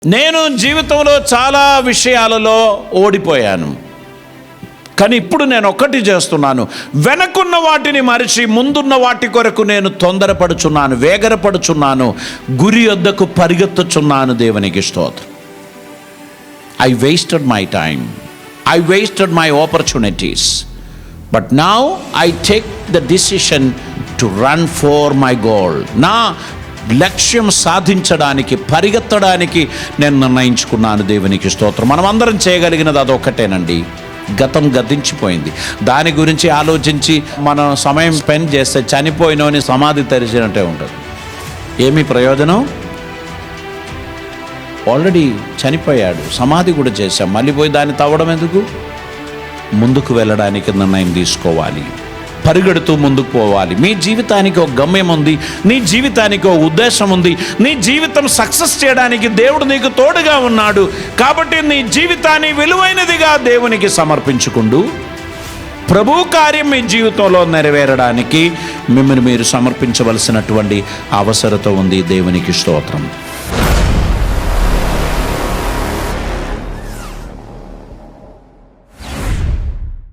నేను జీవితంలో చాలా విషయాలలో ఓడిపోయాను. కానీ ఇప్పుడు నేను ఒక్కటి చేస్తున్నాను, వెనకున్న వాటిని మరిచి ముందున్న వాటి కొరకు నేను తొందరపడుచున్నాను, వేగరపడుచున్నాను, గురి వద్దకు పరిగెత్తుచున్నాను. దేవునికి స్తోత్రం. I wasted my time, I wasted my opportunities, but now I take the decision to run for my goal. నా లక్ష్యం సాధించడానికి, పరిగెత్తడానికి నేను నిర్ణయించుకున్నాను. దేవునికి స్తోత్రం. మనం అందరం చేయగలిగినది అదొక్కటేనండి. గతం గతించిపోయింది, దాని గురించి ఆలోచించి మనం సమయం స్పెండ్ చేస్తే చనిపోయినోని సమాధి తెరిచినట్టే ఉంటుంది. ఏమి ప్రయోజనం? ఆల్రెడీ చనిపోయాడు, సమాధి కూడా చేశాం, మళ్ళీ పోయి దాన్ని తవ్వడం ఎందుకు? ముందుకు వెళ్ళడానికి నిర్ణయం తీసుకోవాలి, పరిగెడుతూ ముందుకు పోవాలి. మీ జీవితానికి ఒక గమ్యం ఉంది, నీ జీవితానికి ఒక ఉద్దేశం ఉంది, నీ జీవితం సక్సెస్ చేయడానికి దేవుడు నీకు తోడుగా ఉన్నాడు. కాబట్టి నీ జీవితాన్ని విలువైనదిగా దేవునికి సమర్పించుకుంటూ ప్రభు కార్యం మీ జీవితంలో నెరవేరడానికి మిమ్మల్ని మీరు సమర్పించవలసినటువంటి అవసరత ఉంది. దేవునికి స్తోత్రం.